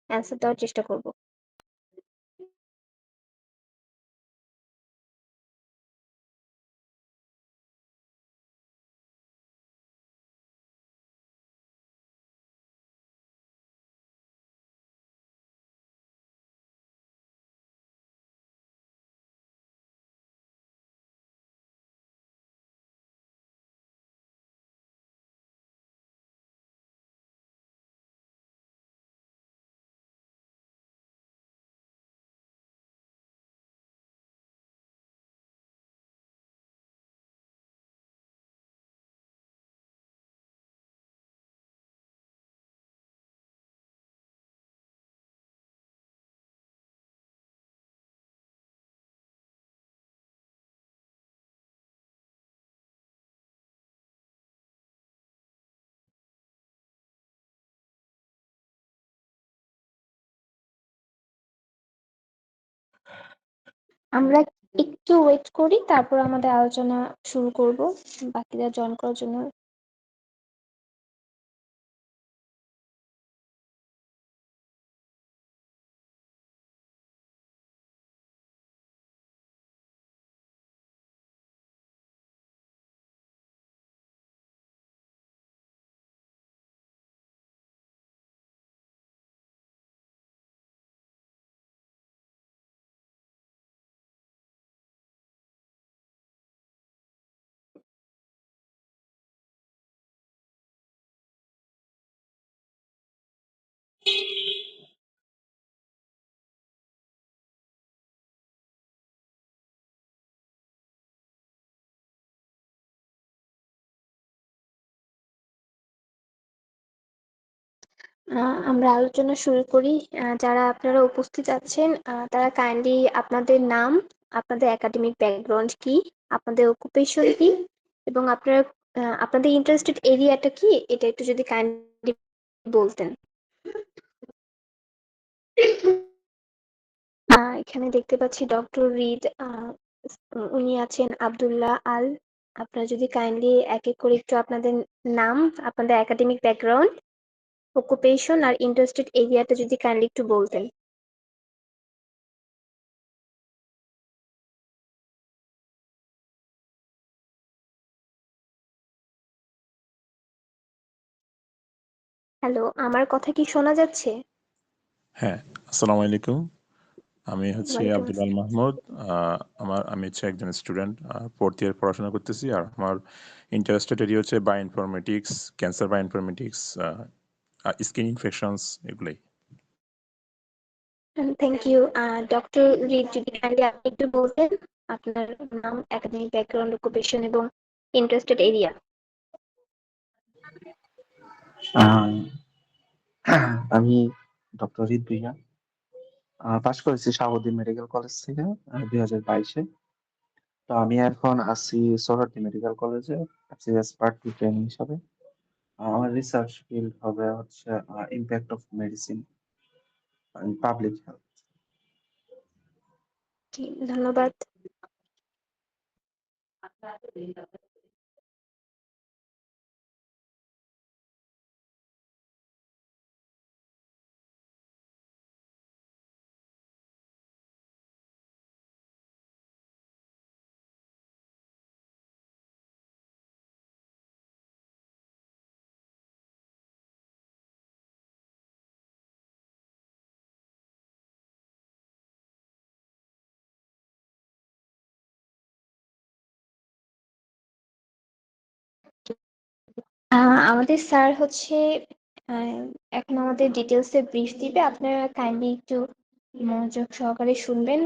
Answer দেওয়ার চেষ্টা করব। আমরা একটু ওয়েট করি, তারপর আমাদের আলোচনা শুরু করব বাকিরা জয়েন করার জন্য। আমরা আলোচনা শুরু করি। যারা আপনারা উপস্থিত আছেন, তারা কাইন্ডলি আপনাদের নাম, আপনাদের একাডেমিক ব্যাকগ্রাউন্ড কি, আপনাদের অকুপেশন কি, এবং আপনারা আপনাদের ইন্টারেস্টেড এরিয়াটা কি, এটা একটু যদি কাইন্ডলি বলতেন। এখানে দেখতে পাচ্ছি ডক্টর রিড, উনি আছেন আব্দুল্লাহ আল। আপনারা যদি কাইন্ডলি এক এক করে একটু আপনাদের নাম, আপনাদের academic background, occupation are interested এরিয়াটা যদি কাইন্ডলি একটু বলতেন। হ্যালো, আমার কথা কি শোনা যাচ্ছে? হ্যাঁ, আসসালামু আলাইকুম। আমি হচ্ছে ওয়ালাইকুম আব্দুল আল আসসালাম। মাহমুদ। আমি হচ্ছে একজন স্টুডেন্ট, 4th ইয়ার পড়াশোনা করতেছি। আর আমার ইন্টারেস্টেড এরিয়া হচ্ছে bioinformatics, cancer bioinformatics, skin infections এগুলাই। Thank you. ডক্টর রিড, যদি কাইন্ডলি আপনি একটু বলতেন আপনার নাম, একাডেমিক ব্যাকগ্রাউন্ড, অকুপেশন এবং ইন্টারেস্টেড এরিয়া। আহ, আমি ডক্টর রিদ ভুঁইয়া পাশ করেছি শাহাবুদ্দিন মেডিকেল কলেজ থেকে 2022-এ। তো আমি এখন আছি সোহরাওয়ার্দী মেডিকেল কলেজে সিএস পার্ট 2 ট্রেনিং হিসাবে। আমার রিসার্চ ফিল্ড হবে হচ্ছে impact of medicine in public health. ধন্যবাদ। আমাদের স্যার হচ্ছে আহ, এখন আমাদের ডিটেলসে ব্রিফ দিবে, আপনারা কাইন্ডলি একটু মনোযোগ সহকারে শুনবেন।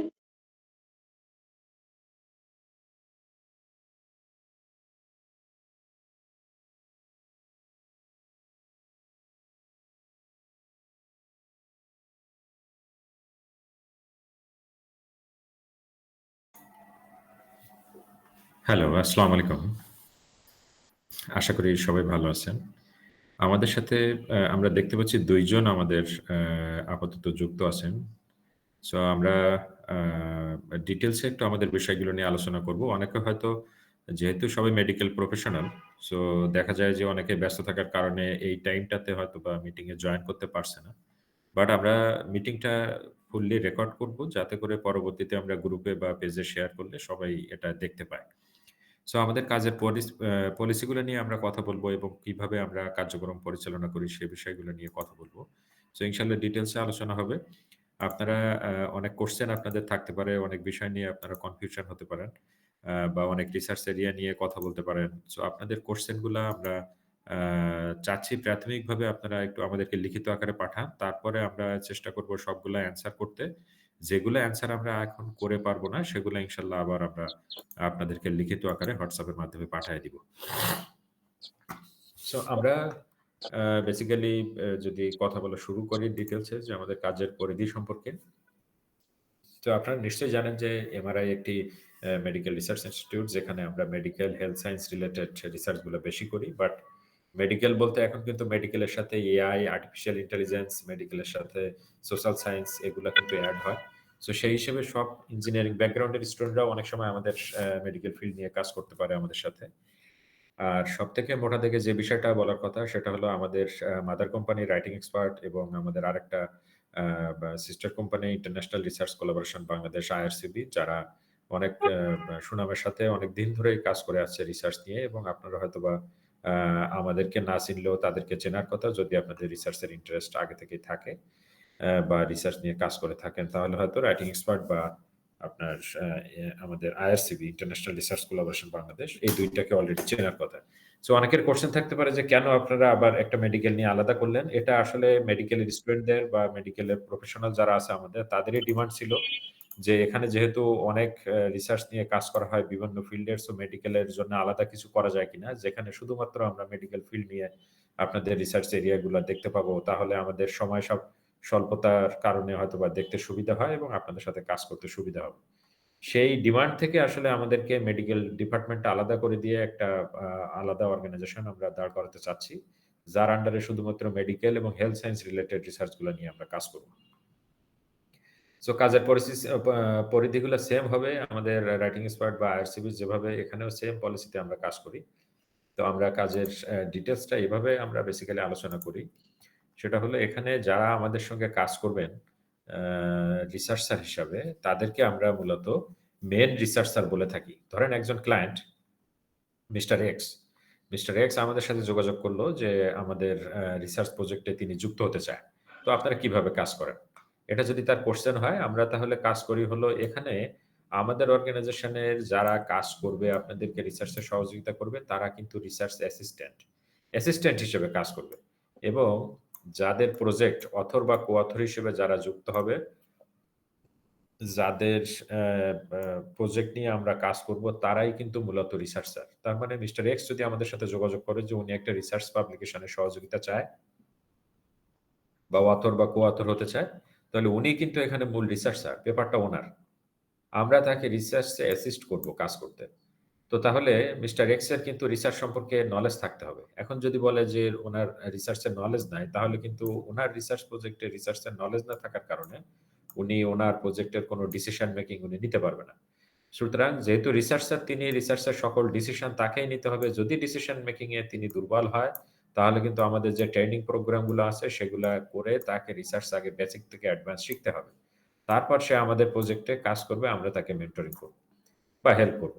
হ্যালো, আসসালামু আলাইকুম। আশা করি সবাই ভালো আছেন। আমাদের সাথে আমরা দেখতে পাচ্ছি ২ জন আমাদের আপাতত যুক্ত আছেন। সো আমরা ডিটেইলসে একটু আমাদের বিষয়গুলো নিয়ে আলোচনা করব। অনেকে হয়তো, যেহেতু সবাই মেডিকেল প্রফেশনাল, সো দেখা যায় যে অনেকে ব্যস্ত থাকার কারণে এই টাইমটাতে হয়তোবা মিটিংয়ে জয়েন করতে পারছে না। বাট আমরা মিটিংটা ফুললি রেকর্ড করব, যাতে করে পরবর্তীতে আমরা গ্রুপে বা পেজে শেয়ার করলে সবাই এটা দেখতে পায়। সো আমাদের কাজের পলিসিগুলো নিয়ে আমরা কথা বলবো এবং কিভাবে আমরা কার্যক্রম পরিচালনা করি সে বিষয়গুলো নিয়ে কথা বলবো। সো ইনশাআল্লাহ ডিটেইলসে আলোচনা হবে। আপনারা অনেক কোয়েশ্চেন আপনাদের থাকতে পারে, অনেক বিষয় নিয়ে আপনারা কনফিউশন হতে পারেন, বা অনেক রিসার্চ এরিয়া নিয়ে কথা বলতে পারেন। সো আপনাদের কোয়েশ্চেনগুলা আমরা আ চাচ্ছি প্রাথমিকভাবে আপনারা একটু আমাদেরকে লিখিত আকারে পাঠান। তারপরে আমরা চেষ্টা করব সবগুলা অ্যান্সার করতে। যেগুলো অ্যান্সার আমরা এখন করে পারব না, সেগুলো ইনশাআল্লাহ আবার আমরা আপনাদেরকে লিখিত আকারে WhatsApp এর মাধ্যমে পাঠায় দিব। সো আমরা বেসিক্যালি যদি কথা বলা শুরু করি ডিটেইলসে যে আমাদের কাজের পরিধি সম্পর্কে। তো আপনারা নিশ্চয়ই জানেন যে এমআরআই একটি মেডিকেল রিসার্চ ইনস্টিটিউট, যেখানে আমরা মেডিকেল হেলথ সায়েন্স রিলেটেড রিসার্চগুলো বেশি করি। বাট মেডিকেল বলতে এখন কিন্তু মেডিকেলের সাথে এআই, আর্টিফিশিয়াল ইন্টেলিজেন্স, মেডিকেলের সাথে সোশ্যাল সায়েন্স এগুলা কিন্তু এড হয়। সো সেই হিসেবে সব ইঞ্জিনিয়ারিং ব্যাকগ্রাউন্ডের স্টুডেন্টরাও অনেক সময় আমাদের মেডিকেল ফিল্ড নিয়ে কাজ করতে পারে আমাদের সাথে। আর সবথেকে মোটা দাগে যে বিষয়টা বলার কথা সেটা হলো আমাদের মাদার কোম্পানি রাইটিং এক্সপার্ট এবং আমাদের আরেকটা sister company international research collaboration Bangladesh IRCB, যারা অনেক সুনামের সাথে অনেক দিন ধরেই কাজ করে আসছে রিসার্চ নিয়ে, এবং আপনারা হয়তোবা আমাদেরকে না চিনলেও তাদেরকে চেনার কথা যদি আপনাদের রিসার্চের ইন্টারেস্ট আগে থেকেই থাকে, বা রিসার্চ নিয়ে কাজ করে থাকেন, তাহলে হয়তো রাইটিং এক্সপার্ট বা আপনার আমাদের আইআরসিবি ইন্টারন্যাশনাল রিসার্চ কোলাবোরেশন বাংলাদেশ এই দুইটাকে অলরেডি চেনার কথা। সো অনেকের কোশ্চেন থাকতে পারে যে কেন আপনারা আবার একটা মেডিকেল নিয়ে আলাদা করলেন? এটা আসলে মেডিকেলের স্টুডেন্টদের বা মেডিকেলের প্রফেশনাল যারা আছে আমাদের তাদেরই ডিমান্ড ছিল যে এখানে যেহেতু অনেক রিসার্চ নিয়ে কাজ করা হয় বিভিন্ন ফিল্ডের, সো মেডিকেলের জন্য আলাদা কিছু করা যায় কিনা, যেখানে শুধুমাত্র আমরা মেডিকেল ফিল্ড নিয়ে আপনাদের রিসার্চ এরিয়াগুলো দেখতে পাবো। তাহলে আমাদের সময় স্বল্পতার কারণে হয়তোবা দেখতে সুবিধা হয় এবং আপনাদের সাথে কাজ করতে সুবিধা হবে। সেই ডিমান্ড থেকে আসলে আমাদেরকে মেডিকেল ডিপার্টমেন্টটা আলাদা করে দিয়ে একটা আলাদা অর্গানাইজেশন আমরা দাঁড় করাতে চাচ্ছি, যার আন্ডারে শুধুমাত্র মেডিকেল এবং হেলথ সায়েন্স রিলেটেড রিসার্চ গুলো নিয়ে আমরা কাজ করব। সো কাজের পরিধিগুলো সেম হবে আমাদের রাইটিং এক্সপার্ট বা আইআরসিবি যেভাবে, এখানেও সেম পলিসিতে আমরা কাজ করি। তো আমরা কাজের ডিটেইলসটা এভাবে আমরা বেসিক্যালি আলোচনা করি। সেটা হলো এখানে যারা আমাদের সঙ্গে কাজ করবেন রিসার্চার হিসাবে, তাদেরকে আমরা মূলত মেন রিসার্চার বলে থাকি। ধরেন একজন client mister x. Mister x আমাদের সাথে যোগাযোগ করলো যে আমাদের রিসার্চ প্রজেক্টে তিনি যুক্ত হতে চায়। তো আপনারা কিভাবে কাজ করেন? এটা যদি তার কোশ্চেন হয়, আমরা তাহলে কাজ করি হলো এখানে আমাদের অর্গানাইজেশনের যারা কাজ করবে, আপনাদেরকে রিসার্চে সহযোগিতা করবে, তারা কিন্তু রিসার্চ অ্যাসিস্ট্যান্ট হিসেবে কাজ করবে। এবং যাদের প্রজেক্ট অথর বা কো-অথর হিসেবে যারা যুক্ত হবে, যাদের প্রজেক্ট নিয়ে আমরা কাজ করব, তারাই কিন্তু মূলত রিসার্চার। তার মানে মিস্টার এক্স যদি আমাদের সাথে যোগাযোগ করে যে উনি একটা রিসার্চ পাবলিকেশনে সহযোগিতা চায় বা অথর বা কো-অথর হতে চায়, তাহলে উনি কিন্তু এখানে মূল রিসার্চার, পেপারটা ওনার। আমরা তাকে রিসার্চে অ্যাসিস্ট করব কাজ করতে। তো তাহলে মিস্টার এক্স এর কিন্তু রিসার্চ সম্পর্কে নলেজ থাকতে হবে। এখন যদি বলে যে উনার রিসার্চের নলেজ নাই, তাহলে কিন্তু উনার রিসার্চ প্রজেক্টে রিসার্চের নলেজ না থাকার কারণে উনি উনার প্রজেক্টের কোনো ডিসিশন মেকিং উনি নিতে পারবে না। সুতরাং যেহেতু রিসার্চার, তিনি রিসার্চের সকল ডিসিশন তাকেই নিতে হবে। যদি ডিসিশন মেকিং এ তিনি দুর্বল হয়, তাহলে কিন্তু আমাদের যে ট্রেনিং প্রোগ্রাম গুলো আছে সেগুলা করে তাকে রিসার্চ আগে বেসিক থেকে অ্যাডভান্স শিখতে হবে। তারপর সে আমাদের প্রজেক্টে কাজ করবে, আমরা তাকে মেন্টরিং করব বা হেল্প করব।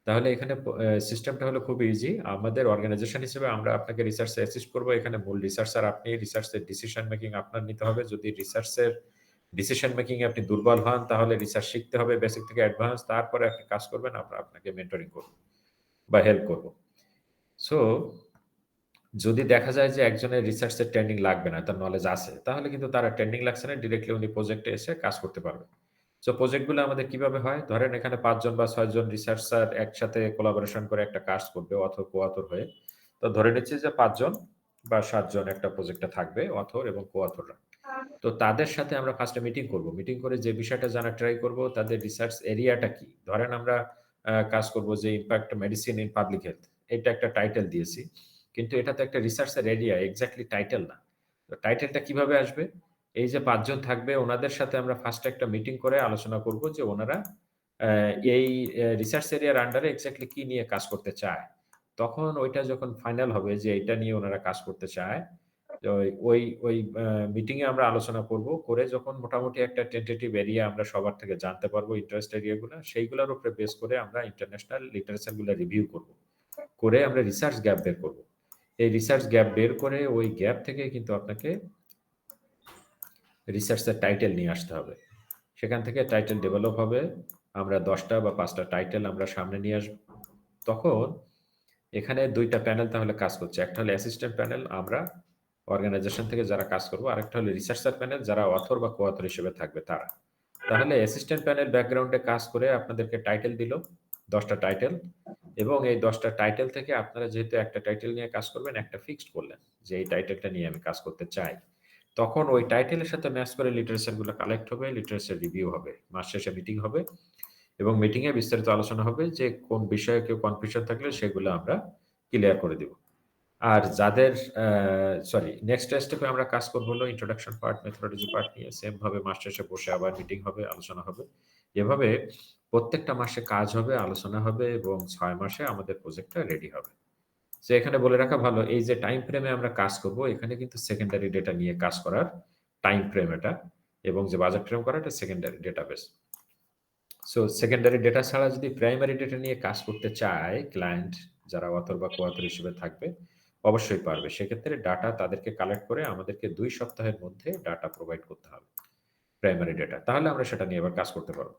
তাহলে এখানে সিস্টেমটা হলো খুব ইজি। আমাদের অর্গানাইজেশন হিসেবে আমরা আপনাকে রিসার্চে অ্যাসিস্ট করব। এখানে মূল রিসার্চার আপনি, রিসার্চের ডিসিশন মেকিং আপনার নিতে হবে। যদি রিসার্চের ডিসিশন মেকিং এ আপনি দুর্বল হন, তাহলে রিসার্চ শিখতে হবে বেসিক থেকে অ্যাডভান্স। তারপরে আপনি কাজ করবেন, আমরা আপনাকে মেন্টরিং করব বা হেল্প করব। সো যদি দেখা যায় যে একজনের রিসার্চের ট্রেনিং লাগবে না, তার নলেজ আছে, তাহলে কিন্তু তারা ট্রেনিং লাগছে না, ডিরেক্টলি উনি প্রজেক্টে এসে কাজ করতে পারবে। সো প্রজেক্টগুলো আমাদের কিভাবে হয়? ধরেন এখানে ৫ জন বা ৬ জন রিসার্চার একসাথে কোলাবোরেশন করে একটা কাজ করবে অথর কো-অথর হয়ে। তো ধরে নিচ্ছি যে ৫ জন বা ৭ জন একটা প্রজেক্টে থাকবে, অথর এবং কো-অথররা। তো তাদের সাথে আমরা ফার্স্টে মিটিং করব। মিটিং করে যে বিষয়টা জানার ট্রাই করব, তাদের রিসার্চ এরিয়াটা কি? ধরেন আমরা কাজ করব যে impact medicine in public health. এটা একটা টাইটেল দিয়েছি। কিন্তু এটা তো একটা রিসার্চের এরিয়া, এক্সাক্টলি টাইটেল না। তো টাইটেলটা কিভাবে আসবে? এই যে ৫ জন থাকবে ওনাদের সাথে আমরা ফার্স্টে একটা মিটিং করে আলোচনা করব যে ওনারা এই রিসার্চ এরিয়ার আন্ডারে এক্সাক্টলি কি নিয়ে কাজ করতে চায়। তখন ওইটা যখন ফাইনাল হবে যে এটা নিয়ে ওনারা কাজ করতে চায়, ওই ওই ওই মিটিংয়ে আমরা আলোচনা করব, করে যখন মোটামুটি একটা টেন্টেটিভ এরিয়া আমরা সবার থেকে জানতে পারবো ইন্টারেস্ট এরিয়াগুলো, সেইগুলোর উপরে বেস করে আমরা ইন্টারন্যাশনাল লিটারেচারগুলো রিভিউ করব, করে আমরা রিসার্চ গ্যাপ বের করব। এই রিসার্চ গ্যাপ বের করে ওই গ্যাপ থেকে কিন্তু আপনাকে রিসার্চের টাইটেল নিয়ে আসতে হবে। সেখান থেকে টাইটেল ডেভেলপ হবে, আমরা 10টা বা 5টা টাইটেল আমরা সামনে নিয়ে আসব। তখন এখানে 2টা প্যানেল তাহলে কাজ করছে। একটা হলো অ্যাসিস্ট্যান্ট প্যানেল, আমরা অর্গানাইজেশন থেকে যারা কাজ করব, আরেকটা হলো রিসার্চার প্যানেল, যারা অথর বা কো-অথর হিসেবে থাকবে তারা। তাহলে অ্যাসিস্ট্যান্ট প্যানেল ব্যাকগ্রাউন্ডে কাজ করে আপনাদেরকে টাইটেল দিল, 10টা টাইটেল, এবং এই 10টা টাইটেল থেকে আপনারা যেহেতু একটা টাইটেল নিয়ে কাজ করবেন, একটা ফিক্সড করলেন যে এই টাইটেলটা নিয়ে আমি কাজ করতে চাই। তখন ওই টাইটেলের সাথে ম্যাচ করে লিটারেচারগুলো কালেক্ট হবে, লিটারেচার রিভিউ হবে, মাস শেষে মিটিং হবে, এবং মিটিংয়ে বিস্তারিত আলোচনা হবে যে কোন বিষয়ে কেউ কনফিউশন থাকলে সেগুলো আমরা ক্লিয়ার করে দিব। আর যাদের নেক্সট স্টেপে আমরা কাজ করব হলো ইন্ট্রোডাকশন পার্ট, মেথোডোলজি পার্ট নিয়ে সেম ভাবে মাস শেষে বসে আবার মিটিং হবে, আলোচনা হবে। এভাবে প্রত্যেকটা মাসে কাজ হবে, আলোচনা হবে, এবং 6 মাসে আমাদের প্রজেক্টটা রেডি হবে। সো এখানে বলে রাখা ভালো, এই যে টাইম ফ্রেমে আমরা কাজ করব, এখানে কিন্তু সেকেন্ডারি ডেটা নিয়ে কাজ করার টাইম ফ্রেম এটা, এবং যে বাজেট ফ্রেম করা এটা secondary database. So secondary data ছাড়া যদি প্রাইমারি ডেটা নিয়ে কাজ করতে চায় ক্লায়েন্ট, যারা অথর বা কো-অথর হিসেবে থাকবে, অবশ্যই পারবে। সেক্ষেত্রে ডাটা তাদেরকে কালেক্ট করে আমাদেরকে 2 সপ্তাহের মধ্যে ডাটা প্রোভাইড করতে হবে, প্রাইমারি ডেটা। তাহলে আমরা সেটা নিয়ে আবার কাজ করতে পারবো।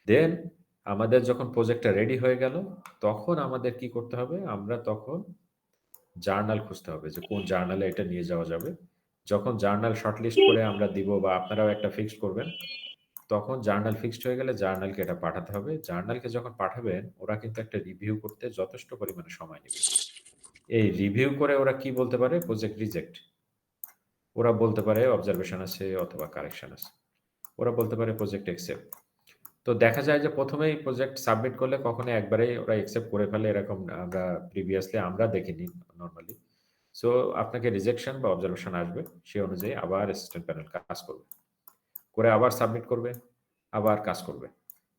দেন আমাদের যখন প্রজেক্টটা রেডি হয়ে গেল, তখন আমাদের কি করতে হবে? আমরা তখন জার্নাল খুঁজতে হবে যে কোন জার্নালে এটা নিয়ে যাওয়া যাবে। যখন জার্নাল শর্টলিস্ট করে আমরা দিব, বা আপনারাও একটা ফিক্সড করবেন, তখন জার্নাল ফিক্সড হয়ে গেলে জার্নালকে এটা পাঠাতে হবে। জার্নালকে যখন পাঠাবেন, ওরা কিন্তু একটা রিভিউ করতে যথেষ্ট পরিমাণে সময় নেবে। এই রিভিউ করে ওরা কি বলতে পারে? Project reject. ওরা বলতে পারে অবজারভেশন আছে অথবা কারেকশন আছে। ওরা বলতে পারে প্রজেক্ট অ্যাকসেপ্ট। তো দেখা যায় যে প্রথমেই প্রজেক্ট সাবমিট করলে কখনো একবারেই ওরা অ্যাকসেপ্ট করে ফেলে, এরকম আমরা প্রিভিয়াসলি আমরা দেখিনি নরমালি। সো আপনাকে রিজেকশন বা অবজারভেশন আসবে, সেই অনুযায়ী আবার অ্যাসিস্ট্যান্ট প্যানেল কাজ করবে, করে আবার সাবমিট করবে, আবার কাজ করবে।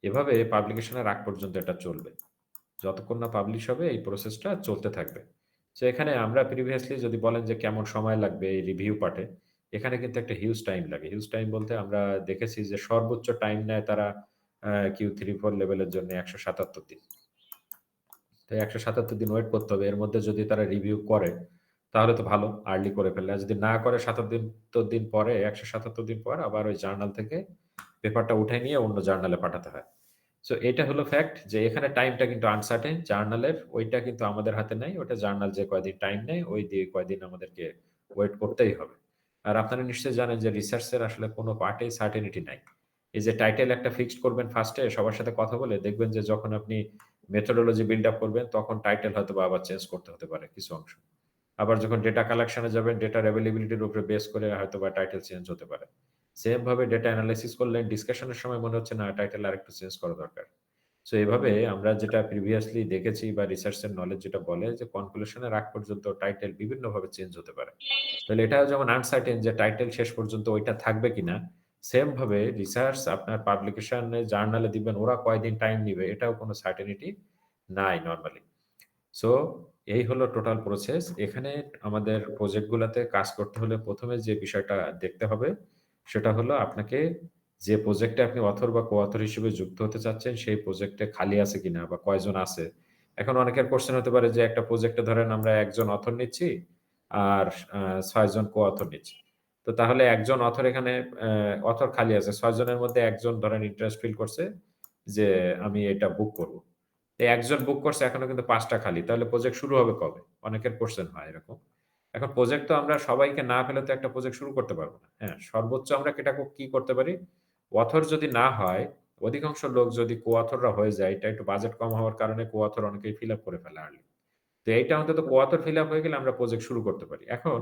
এভাবে পাবলিকেশনের আগ পর্যন্ত এটা চলবে। যতক্ষণ না পাবলিশ হবে এই প্রসেসটা চলতে থাকবে। সো এখানে আমরা প্রিভিয়াসলি যদি বলেন যে কেমন সময় লাগবে এই রিভিউ পার্টে, এখানে কিন্তু একটা হিউজ টাইম লাগে। হিউজ টাইম বলতে আমরা দেখেছি যে সর্বোচ্চ টাইম নেয় তারা Q3-4 লেভেলের জন্য 177 দিন। তো 177 দিন ওয়েট করতে হবে। এর মধ্যে যদি তারা রিভিউ করে তাহলে তো ভালো, আর্লি করে ফেললে। আর যদি না করে 77 দিন পরে, 177 দিন পর আবার ওই জার্নাল থেকে পেপারটা উঠায় নিয়ে অন্য জার্নালে পাঠাতে হয়। সো এটা হলো ফ্যাক্ট যে এখানে টাইমটা কিন্তু আনসার্টেন জার্নালের, ওইটা কিন্তু আমাদের হাতে নাই। ওটা জার্নাল যে কয়দিন টাইম নেয়, ওই দিয়ে কয়দিন আমাদেরকে ওয়েট করতেই হবে। আর আপনারা নিশ্চয়ই জানেন যে রিসার্চের আসলে কোনো পার্টেই সার্টেনিটি নাই। এই যে টাইটেল একটা ফিক্সড করবেন ফার্স্টে সবার সাথে কথা বলে, দেখবেন যে যখন আপনি মেথোডোলজি বিল্ড আপ করবেন, তখন টাইটেল হয়তোবা আবার চেঞ্জ করতে হতে পারে কিছু অংশ। আবার যখন ডেটা কালেকশনে যাবেন, ডেটার অ্যাভেইলেবিলিটির উপরে বেস করে হয়তোবা টাইটেল চেঞ্জ হতে পারে। সেম ভাবে ডেটা অ্যানালাইসিস করলেন, ডিসকাশনের সময় মনে হচ্ছে না টাইটেল আরেকটু চেঞ্জ করা দরকার। সো এভাবে আমরা যেটা প্রিভিয়াসলি দেখেছি বা রিসার্চের নলেজ যেটা বলে যে কনক্লুশনের আগ পর্যন্ত টাইটেল বিভিন্নভাবে চেঞ্জ হতে পারে। তাহলে এটাও যেমন আনসার্টেন যে টাইটেল শেষ পর্যন্ত ওইটা থাকবে কিনা, সেম ভাবে রিসার্চ আপনার পাবলিকেশনে জার্নালে দিবেন, ওরা কয়দিন টাইম নিবে এটাও কোনো সার্টেনিটি নাই নরমালি। সো এই হলো টোটাল প্রসেস। এখানে আমাদের প্রজেক্টগুলাতে কাজ করতে হলে প্রথমে যে বিষয়টা দেখতে হবে সেটা হলো আপনাকে যে প্রজেক্টে আপনি অথর বা কো-অথর হিসেবে যুক্ত হতে চাচ্ছেন সেই প্রজেক্টে খালি আছে কিনা বা কয়জন আছে। এখন অনেকের কোয়েশ্চেন হতে পারে যে একটা প্রজেক্টে ধরেন আমরা 1 জন অথর নিচ্ছি আর 6 জন কো-অথর নিচ্ছি। তো তাহলে 1 জন অথর এখানে অথর খালি আছে। 6 জনের মধ্যে 1 জন ধরেন ইন্টারেস্ট ফিল করছে যে আমি এটা বুক করব। এই 1 জন বুক করছে, এখনো কিন্তু 5 টা খালি। তাহলে প্রজেক্ট শুরু হবে কবে? অনেকের কোয়েশ্চেন হয় এরকম। এখন প্রজেক্ট তো আমরা সবাইকে না ফেলে তো একটা প্রজেক্ট শুরু করতে পারব না। হ্যাঁ, সর্বোচ্চ আমরা এটা কি করতে পারি? অথর যদি না হয়, অধিকাংশ লোক যদি কো-অথররা হয়ে যায়, এটা একটু বাজেট কম হওয়ার কারণে কো-অথর অনেকেই ফিল আপ করে ফেলে আর্লি। তো এইটা অন্তত কো-অথর ফিল আপ হয়ে গেলে আমরা প্রজেক্ট শুরু করতে পারি। এখন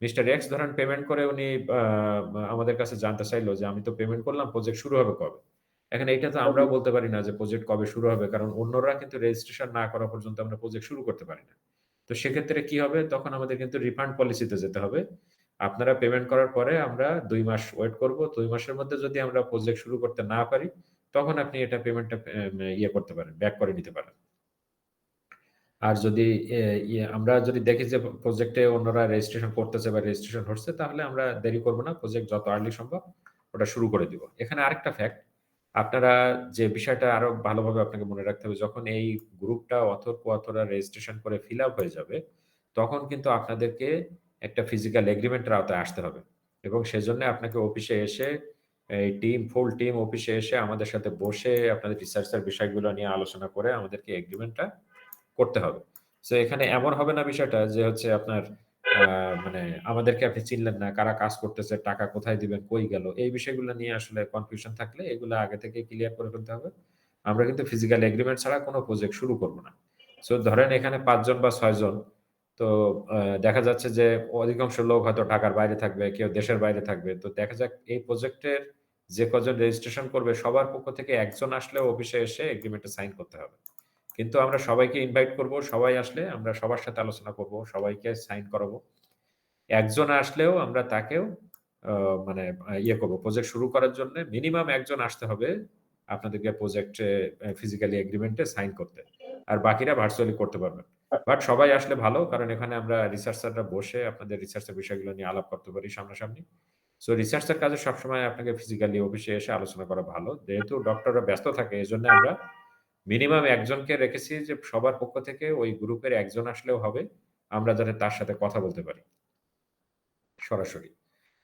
মিস্টার এক্স ধরেন পেমেন্ট করে উনি আ আমাদের কাছে জানতে চাইলো যে আমি তো পেমেন্ট করলাম, প্রজেক্ট শুরু হবে কবে? এখন এইটা তো আমরাও বলতে পারি না যে প্রজেক্ট কবে শুরু হবে। কারণ অন্যরা কিন্তু রেজিস্ট্রেশন না করা পর্যন্ত আমরা প্রজেক্ট শুরু করতে পারি না। তো সেক্ষেত্রে কি হবে? তখন আমাদের কিন্তু রিফান্ড পলিসিতে যেতে হবে। আপনারা পেমেন্ট করার পরে আমরা ২ মাস ওয়েট করব। ২ মাসের মধ্যে যদি আমরা প্রজেক্ট শুরু করতে না পারি, তখন আপনি এটা পেমেন্টটা ইয়ে করতে পারেন, ব্যাক করে নিতে পারেন। আর যদি আমরা যদি দেখি যে প্রজেক্টে অন্যরা রেজিস্ট্রেশন করতেছে বা রেজিস্ট্রেশন হচ্ছে, তাহলে আমরা দেরি করব না, প্রজেক্ট যত আর্লি সম্ভব ওটা শুরু করে দিব। এখানে আরেকটা ফ্যাক্ট, আপনারা যে বিষয়টা আরো ভালোভাবে আপনাকে মনে রাখতে হবে, যখন এই গ্রুপটা অথর কো-অথররা রেজিস্ট্রেশন করে ফিল আপ হয়ে যাবে, তখন কিন্তু আপনাদেরকে একটা ফিজিক্যাল এগ্রিমেন্টের আওতায় আসতে হবে এবং সেজন্য আপনাকে অফিসে এসে এই ফুল টিম অফিসে এসে আমাদের সাথে বসে আপনাদের রিসার্চের বিষয়গুলো নিয়ে আলোচনা করে আমাদেরকে এগ্রিমেন্টটা করতে হবে। সো এখানে এমন হবে না বিষয়টা যে হচ্ছে আপনার মানে আমাদেরকে আপনি চিনলেন না, কারা কাজ করতেছে, টাকা কোথায় দিবেন, কই গেল? এই বিষয়গুলো নিয়ে আসলে কনফিউশন থাকলে এগুলো আগে থেকে ক্লিয়ার করে ফেলতে হবে। আমরা কিন্তু ফিজিক্যাল এগ্রিমেন্ট ছাড়া কোনো প্রজেক্ট শুরু করব না। সো ধরেন এখানে ৫ জন বা ৬ জন, তো দেখা যাচ্ছে যে অধিকাংশ লোক হয়তো ঢাকার বাইরে থাকবে, কেউ দেশের বাইরে থাকবে। তো দেখা যাক এই প্রজেক্টের যে কজন রেজিস্ট্রেশন করবে সবার পক্ষ থেকে একজন আসলেও অফিসে এসে এগ্রিমেন্টে সাইন করতে হবে। কিন্তু আমরা সবাইকে ইনভাইট করব। সবাই আসলে আমরা সবার সাথে আলোচনা করব। সবাইকে সাইন করাবো। একজন আসলেও আমরা তাকেও আ মানে ইয়ে করব, প্রজেক্ট শুরু করার জন্য মিনিমাম একজন আসতে হবে আপনাদেরকে প্রজেক্টে ফিজিক্যালি এগ্রিমেন্টে সাইন করতে। আর বাকিরা ভার্চুয়ালি করতে পারবেন। বাট সবাই আসলে ভালো, কারণ এখানে আমরা রিসার্চাররা বসে আপনাদের রিসার্চের বিষয়গুলো নিয়ে আলাপ করতে পারি সামনাসামনি। সো রিসার্চের কাজে সবসময় আপনাকে ফিজিক্যালি অফিসে এসে আলোচনা করা ভালো। যেহেতু ডক্টররা ব্যস্ত থাকে, এজন্য আমরা মিনিমাম একজনকে রেখেছি যে সবার পক্ষ থেকে ওই গ্রুপের একজন আসলেও হবে। আমরা যাতে তার সাথে কথা বলতে পারি সরাসরি।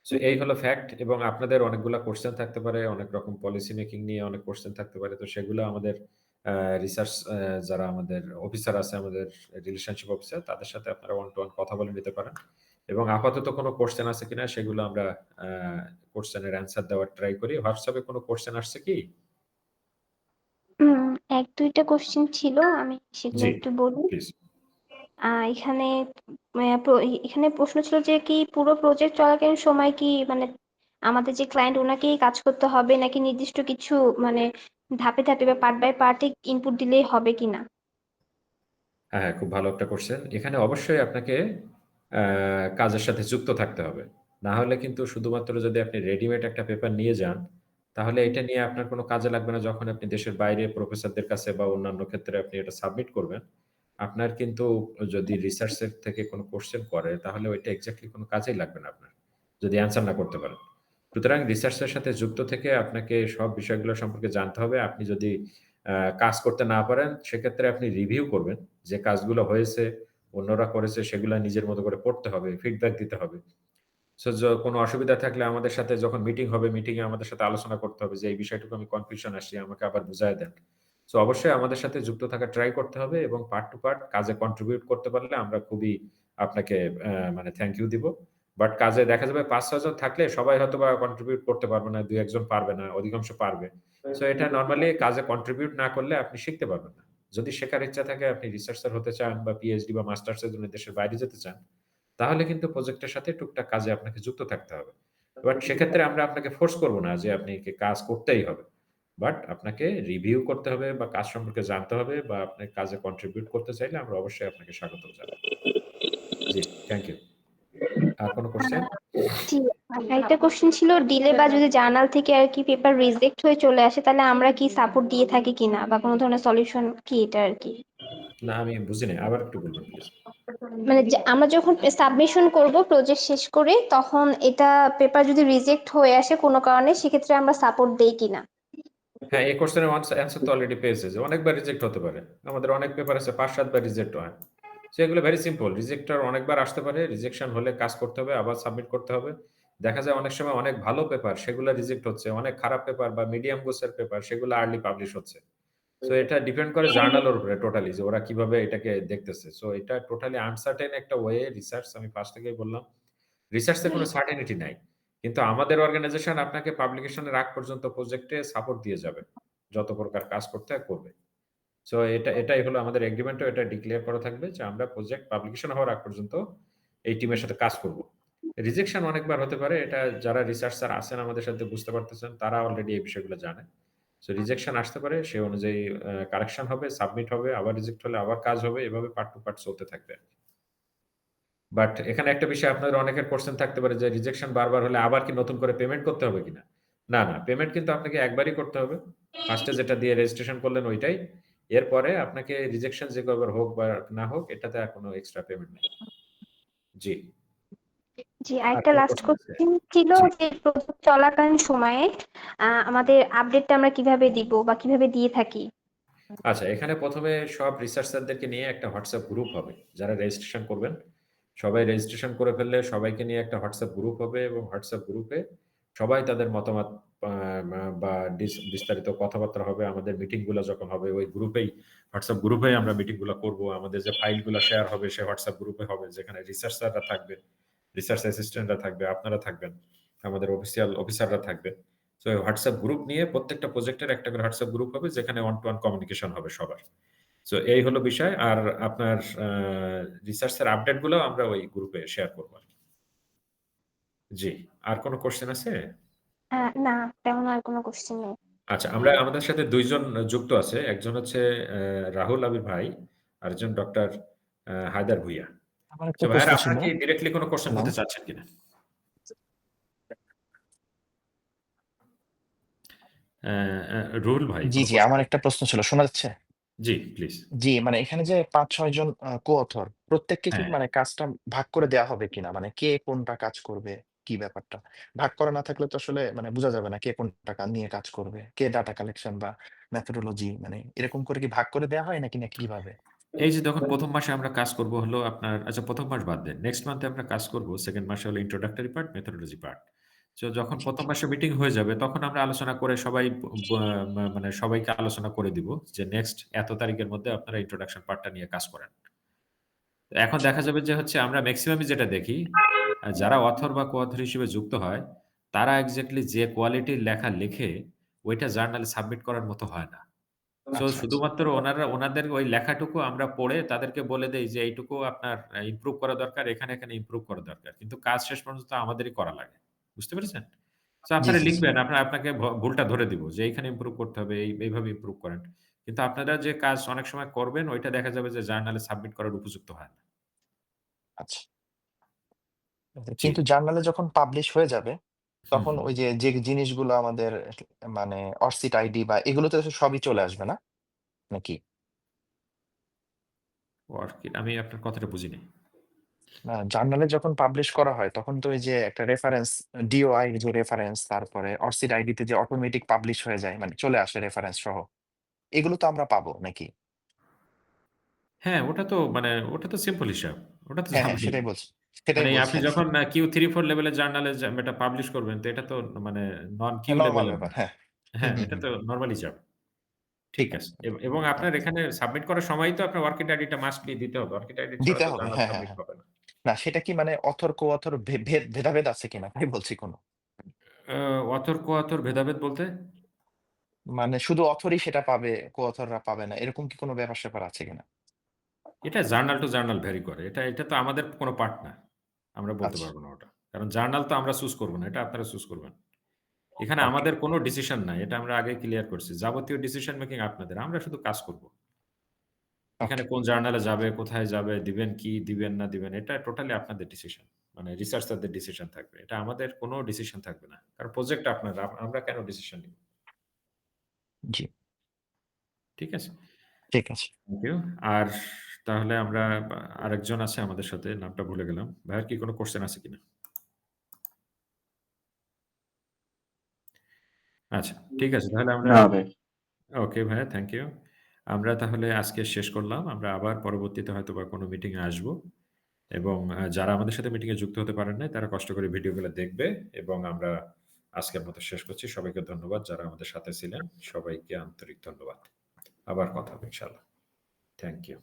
সো এই হলো ফ্যাক্ট, এবং আপনাদের অনেকগুলা কোয়েশ্চেন থাকতে পারে, অনেক রকম পলিসি মেকিং নিয়ে অনেক কোয়েশ্চেন থাকতে পারে। তো সেগুলো আমাদের রিসার্চ যারা আমাদের অফিসার আছে, আমাদের রিলেশনশিপ অফিসার, তাদের সাথে আপনারা ওয়ান টু ওয়ান কথা বলে নিতে পারেন। এবং আপাতত কোনো কোয়েশ্চেন আছে কিনা সেগুলো আমরা আ কোয়েশ্চেনের অ্যান্সার দেওয়ার ট্রাই করি। হোয়াটসঅ্যাপে কোনো কোয়েশ্চেন আসছে কি? ১-২ টা কোয়েশ্চেন ছিল। আমি সেগুলো জি, একটু বলি। প্লিজ। এখানে এখানে প্রশ্ন ছিল যে কি পুরো প্রজেক্ট চলাকালীন সময় কি মানে আমাদের যে ক্লায়েন্ট ওনাকেই কাজ করতে হবে নাকি নির্দিষ্ট কিছু মানে ধাপে ধাপে বা পার্ট বাই পার্ট ইনপুট দিলেই হবে কিনা? হ্যাঁ, হ্যাঁ, খুব ভালো একটা কোয়েশ্চেন। এখানে অবশ্যই আপনাকে আ কাজের সাথে যুক্ত থাকতে হবে। না হলে কিন্তু শুধুমাত্র যদি আপনি রেডিমেড একটা পেপার নিয়ে যান, তাহলে এটা নিয়ে আপনার কোনো কাজে লাগবে না যখন আপনি দেশের বাইরে প্রফেসরদের কাছে বা অন্যান্য ক্ষেত্রে আপনি এটা সাবমিট করবেন। আপনার কিন্তু যদি রিসার্চ এর থেকে কোনো কোয়েশ্চেন করে, তাহলে ওইটা এক্সাক্টলি কোনো কাজেই লাগবে না আপনার, যদি অ্যান্সার না করতে পারেন। সুতরাং রিসার্চ এর সাথে যুক্ত থেকে আপনাকে সব বিষয়গুলো সম্পর্কে জানতে হবে। আপনি যদি কাজ করতে না পারেন, সেক্ষেত্রে আপনি রিভিউ করবেন। যে কাজগুলো হয়েছে, অন্যরা করেছে সেগুলা নিজের মতো করে পড়তে হবে, ফিডব্যাক দিতে হবে। সো কোনো অসুবিধা থাকলে আমাদের সাথে যখন মিটিং হবে, মিটিংয়ে আমাদের সাথে আলোচনা করতে হবে যে, "এই বিষয়টুকু আমি কনফিউশন আসছি, আমাকে আবার বুঝায় দেন।" সো অবশ্যই আমাদের সাথে যুক্ত থাকার ট্রাই করতে হবে এবং পার্ট টু পার্ট কাজে কন্ট্রিবিউট করতে পারলে আমরা খুবই আপনাকে মানে থ্যাংক ইউ দিব। বাট কাজে দেখা যাবে ৫-৬ জন থাকলে সবাই হয়তোবা কন্ট্রিবিউট করতে পারবে না, ২-১ জন পারবে না, অধিকাংশ পারবে। সো এটা নরমালি কাজে কন্ট্রিবিউট না করলে আপনি শিখতে পারবেন না। যদি শেখার ইচ্ছা থাকে, আপনি রিসার্চার হতে চান বা পিএইচডি বা মাস্টার্স এর জন্য দেশের বাইরে যেতে চান, তাহলে কিন্তু প্রজেক্টের সাথে টুকটাক কাজে আপনাকে যুক্ত থাকতে হবে। বাট সেক্ষেত্রে আমরা আপনাকে ফোর্স করব না যে আপনাকে কাজ করতেই হবে। বাট আপনাকে রিভিউ করতে হবে বা কাজ সম্পর্কে জানতে হবে বা আপনি কাজে কন্ট্রিবিউট করতে চাইলে আমরা অবশ্যই আপনাকে স্বাগতম জানাবো। জি, থ্যাংক ইউ। আর কোনো কোয়েশ্চেন? জি, আরেকটা কোশ্চেন ছিল ডিলে বা যদি জার্নাল থেকে আর কি পেপার রিজেক্ট হয়ে চলে আসে তাহলে আমরা কি সাপোর্ট দিয়ে থাকি কিনা বা কোনো ধরনের সলিউশন কি এটা আর কি? না, আমি বুঝিনি। আবার একটু বলবেন প্লিজ। মানে যে আমরা যখন সাবমিশন করব প্রজেক্ট শেষ করে তখন এটা পেপার যদি রিজেক্ট হয়ে আসে কোনো কারণে সেক্ষেত্রে আমরা সাপোর্ট দেই কিনা? হ্যাঁ, এই কোয়েশ্চেনের অ্যান্সার তো অলরেডি পেয়েছে যে অনেকবার রিজেক্ট হতে পারে। আমাদের অনেক পেপার আছে ৫-৭ বার রিজেক্ট হয়। সো এগুলো ভেরি সিম্পল। রিজেক্টর অনেকবার আসতে পারে। রিজেকশন হলে কাজ করতে হবে, আবার সাবমিট করতে হবে। দেখা যায় অনেক সময় অনেক ভালো পেপার সেগুলো রিজেক্ট হচ্ছে। অনেক খারাপ পেপার বা মিডিয়াম গোছের পেপার সেগুলো আর্লি পাবলিশ হচ্ছে। সো এটা ডিপেন্ড করে জার্নালের উপরে টোটালি যে ওরা কিভাবে এটাকে দেখতেছে। সো এটা টোটালি আনসার্টেইন একটা ওয়ে রিসার্চ, আমি ফার্স্ট থেকেই বললাম। রিসার্চ এর কোনো সার্টেনিটি নাই। কিন্তু আমাদের অর্গানাইজেশন আপনাকে পাবলিকেশন এর আগ পর্যন্ত প্রজেক্টে সাপোর্ট দিয়ে যাবে। যত প্রকার কাজ করতে হয় করবে। সো এটাই হলো আমাদের এগ্রিমেন্টেও এটা ডিক্লেয়ার করা থাকবে যে আমরা প্রজেক্ট পাবলিকেশন হওয়ার আগ পর্যন্ত এই টিমের সাথে কাজ করব। রিজেকশন অনেকবার হতে পারে। এটা যারা রিসার্চার আছেন আমাদের সাথে বুঝতে পারতেছেন, তারা অলরেডি এই বিষয়গুলো জানে। সো রিজেকশন আসতে পারে, সে অনুযায়ী কারেকশন হবে, সাবমিট হবে, আবার রিজেক্ট হলে আবার কাজ হবে। এভাবে পার্ট টু পার্ট চলতে থাকবে। বাট এখানে একটা বিষয় আপনাদের অনেকের কোয়েশ্চেন থাকতে পারে যে রিজেকশন বারবার হলে আবার কি নতুন করে পেমেন্ট করতে হবে কিনা? না, না, পেমেন্ট কিন্তু আপনাকে একবারই করতে হবে। ফার্স্ট এ যেটা দিয়ে রেজিস্ট্রেশন করলেন ওইটাই। এরপরে আপনাকে রিজেকশন যে কয়বার হোক বা না হোক এটাতে আর কোনো এক্সট্রা পেমেন্ট নেই। জি। জি, আর আরেকটা কোনো লাস্ট কোশ্চেন আছে? কোশ্চেন ছিল জি। যে প্রজেক্ট চলাকালীন সময়ে আমাদের আপডেটটা আমরা কিভাবে দিব বা কিভাবে দিয়ে থাকি? আচ্ছা, এখানে ১ম এ সব রিসার্চারদেরকে নিয়ে একটা হোয়াটসঅ্যাপ গ্রুপ হবে। যারা রেজিস্ট্রেশন করবেন, সবাই রেজিস্ট্রেশন করে ফেললে সবাইকে নিয়ে একটা হোয়াটসঅ্যাপ গ্রুপ হবে এবং হোয়াটসঅ্যাপ গ্রুপে সবাই তাদের মতামত আ মা বা বিস্তারিত কথাবার্তা হবে। আমাদের মিটিংগুলা যখন হবে ওই গ্রুপেই হোয়াটসঅ্যাপ গ্রুপেই আমরা মিটিংগুলা করব। আমাদের যে ফাইলগুলা শেয়ার হবে সে হোয়াটসঅ্যাপ গ্রুপে হবে যেখানে রিসার্চাররা থাকবে, রিসার্চ অ্যাসিস্ট্যান্টরা থাকবে, আপনারা থাকবেন, আমাদের অফিসিয়াল অফিসাররা থাকবেন। সো হোয়াটসঅ্যাপ গ্রুপ নিয়ে প্রত্যেকটা প্রজেক্টের একটা করে হোয়াটসঅ্যাপ গ্রুপ হবে যেখানে ওয়ান টু ওয়ান কমিউনিকেশন হবে সবার। সো এই হলো বিষয়। আর আপনার রিসার্চের আপডেট গুলো আমরা ওই গ্রুপে শেয়ার করব আরকি। জি। আর কোনো কোয়েশ্চেন আছে? না, তেমন আর কোনো কোশ্চেন নেই। আচ্ছা, আমাদের সাথে ২ জন যুক্ত আছে। একজন হচ্ছে রাহুল আবির ভাই, আরেকজন ডক্টর হায়দার ভূঁইয়া। আমার সো একটা ভাইয়ারা প্রশ্ন আপনারা ছিল। কি ডিরেক্টলি কোনো কোয়েশ্চেন হ্যালো? করতে চাচ্ছেন কিনা? অ্যা অ্যা রুহুল ভাই জি, কোনো জি, প্রশ্ন? আমার একটা প্রশ্ন ছিল। শোনা যাচ্ছে? জি, প্লিজ। জি, মানে এখানে যে ৫-৬ জন co-author প্রত্যেককে কি হ্যাঁ। মানে কাজটা ভাগ করে দেয়া হবে কিনা? মানে কে কোনটা কাজ করবে? কি ব্যাপারটা? ভাগ করা না থাকলে তো আসলে মানে বোঝা যাবে না কে কোনটা নিয়ে কাজ করবে। কে ডাটা কালেকশন বা মেথোডোলজি মানে এরকম করে কি ভাগ করে দেয়া হয় নাকি কিভাবে? এই যে দেখুন ১ম মাসে আমরা কাজ করব হলো আপনার আচ্ছা ১ম মাস বাদ দেন। নেক্সট মান্থে আমরা কাজ করব। 2nd মাসে হলো introductory part, methodology part. So যখন জি, ১ম জি। মাসে মিটিং হয়ে যাবে তখন আমরা আলোচনা করে সবাই ব ব মানে সবাইকে আলোচনা করে দিব যে নেক্সট এত তারিখের মধ্যে আপনারা ইন্ট্রোডাকশন পার্টটা নিয়ে কাজ করেন। এখন আচ্ছা, দেখা যাবে যে হচ্ছে আমরা মেক্সিমামই যেটা দেখি যারা অথর বা co-author হিসেবে যুক্ত হয় তারা এক্সাক্টলি যে কোয়ালিটির লেখা লেখে ওইটা জার্নালে সাবমিট করার মতো হয় না। সো আচ্ছা, আচ্ছা। শুধুমাত্র ওনাদের ওই লেখাটুকু আমরা পড়ে তাদেরকে বলে দেই যে এইটুকু আপনার ইমপ্রুভ করা দরকার, এখানে ইমপ্রুভ করা দরকার। কিন্তু কাজ শেষ পর্যন্ত আমাদেরই করা লাগে। বুঝতে পেরেছেন? সো জি, আপনারা জি, জি। লিখবেন, আপনাকে ভুলটা ধরে দিব যে এইখানে ইমপ্রুভ করতে হবে, এইভাবে ইমপ্রুভ করেন। কিন্তু আপনারা যে কাজ অনেক সময় করবেন ওইটা দেখা যাবে যে জার্নালে সাবমিট করার উপযুক্ত হয় না। আচ্ছা। জি। কিন্তু জার্নালে যখন পাবলিশ হয়ে যাবে হুম, তখন হুম। ওই যে জিনিসগুলো আমাদের মানে অর্চিট আইডি বা এগুলোতে সবই চলে আসবে না? নাকি? অর্কিড আমি আপনার কথাটা বুঝিনি। না, জার্নালে যখন পাবলিশ করা হয় তখন তো ওই যে একটা রেফারেন্স ডিওআই যে রেফারেন্স তারপরে অর্চিড আইডিতে যে অটোমেটিক পাবলিশ হয়ে যায় মানে চলে আসে রেফারেন্স সহ। এগুলো তো আমরা পাবো নাকি? হ্যাঁ, ওটা তো সিম্পল হিসাব। ওটা তো হ্যাঁ, হ্যাঁ, যাবেই। সেটাই বলছি। সেটাই মানে বলছি আপনি আরকি। যখন Q3-4 লেভেলের জার্নালে এটা পাবলিশ করবেন তো এটা তো মানে নন কিউ নরমাল লেভেলের ব্যাপার। না। হ্যাঁ। হুম, হ্যাঁ, হুম, এটা হুম। তো নরমালি যাবে। ঠিক ঠিক আছে। আছে। এবং আপনার আচ্ছা। এখানে সাবমিট করার সময়ই তো আপনার ওয়ার্কিং আইডিটা মাস্টলি দিতে হবে। ওয়ার্কিং আইডি ছাড়া দিতে তো হবে। জার্নাল হ্যাঁ, হ্যাঁ, সাবমিট হ্যাঁ। হবে না। না সেটা কি মানে অথর কো-অথর ভেদাভেদ আছে কিনা তাই বলছি কোনো? আ অথর কো-অথর ভেদাভেদ বলতে? মানে শুধু অথরই সেটা পাবে, কো-অথররা পাবে না। এরকম কি কোনো ব্যাপার-স্যাপার আছে কিনা? এটা জার্নাল টু জার্নাল ভ্যারি করে। এটা তো আমাদের কোনো পার্ট না। আমরা বলতে আচ্ছা, পারব না ওটা। কারণ জার্নাল তো আমরা চুজ করব না। এটা আপনারা চুজ করবেন। এখানে ওকে। আমাদের কোনো ডিসিশন নাই। এটা আমরা আগেই ক্লিয়ার করছি। যাবতীয় ডিসিশন মেকিং আপনাদের। আমরা শুধু কাজ করব। এখানে ওকে। কোন জার্নালে যাবে, কোথায় যাবে, দিবেন কি, দিবেন না দিবেন, এটা টোটালি আপনাদের ডিসিশন। মানে রিসার্চারদের ডিসিশন থাকবে। এটা আমাদের কোনো ডিসিশন থাকবে না। কারণ প্রজেক্ট আপনার। আমরা কেন ডিসিশন নিব? জি, ঠিক আছে? ঠিক আছে। Thank you. আর তাহলে আমরা আরেকজন আছে আমাদের সাথে, নামটা ভুলে গেলাম। ভাইয়ার কি কোনো কোয়েশ্চেন আছে কিনা? আচ্ছা, ঠিক আছে। তাহলে আমরা না ভাই। ওকে ভাইয়া, থ্যাংক ইউ। আমরা তাহলে আজকে শেষ করলাম। আমরা আবার পরবর্তীতে হয়তোবা কোনো মিটিং এ আসবো। এবং যারা আমাদের সাথে মিটিং এ যুক্ত হতে পারেন নাই, তারা কষ্ট করে ভিডিওগুলো দেখবে এবং আমরা আজকের মতো শেষ করছি। সবাইকে ধন্যবাদ যারা আমাদের সাথে ছিলেন। সবাইকে আন্তরিক ধন্যবাদ। আবার কথা হবে ইনশাআল্লাহ। Thank you.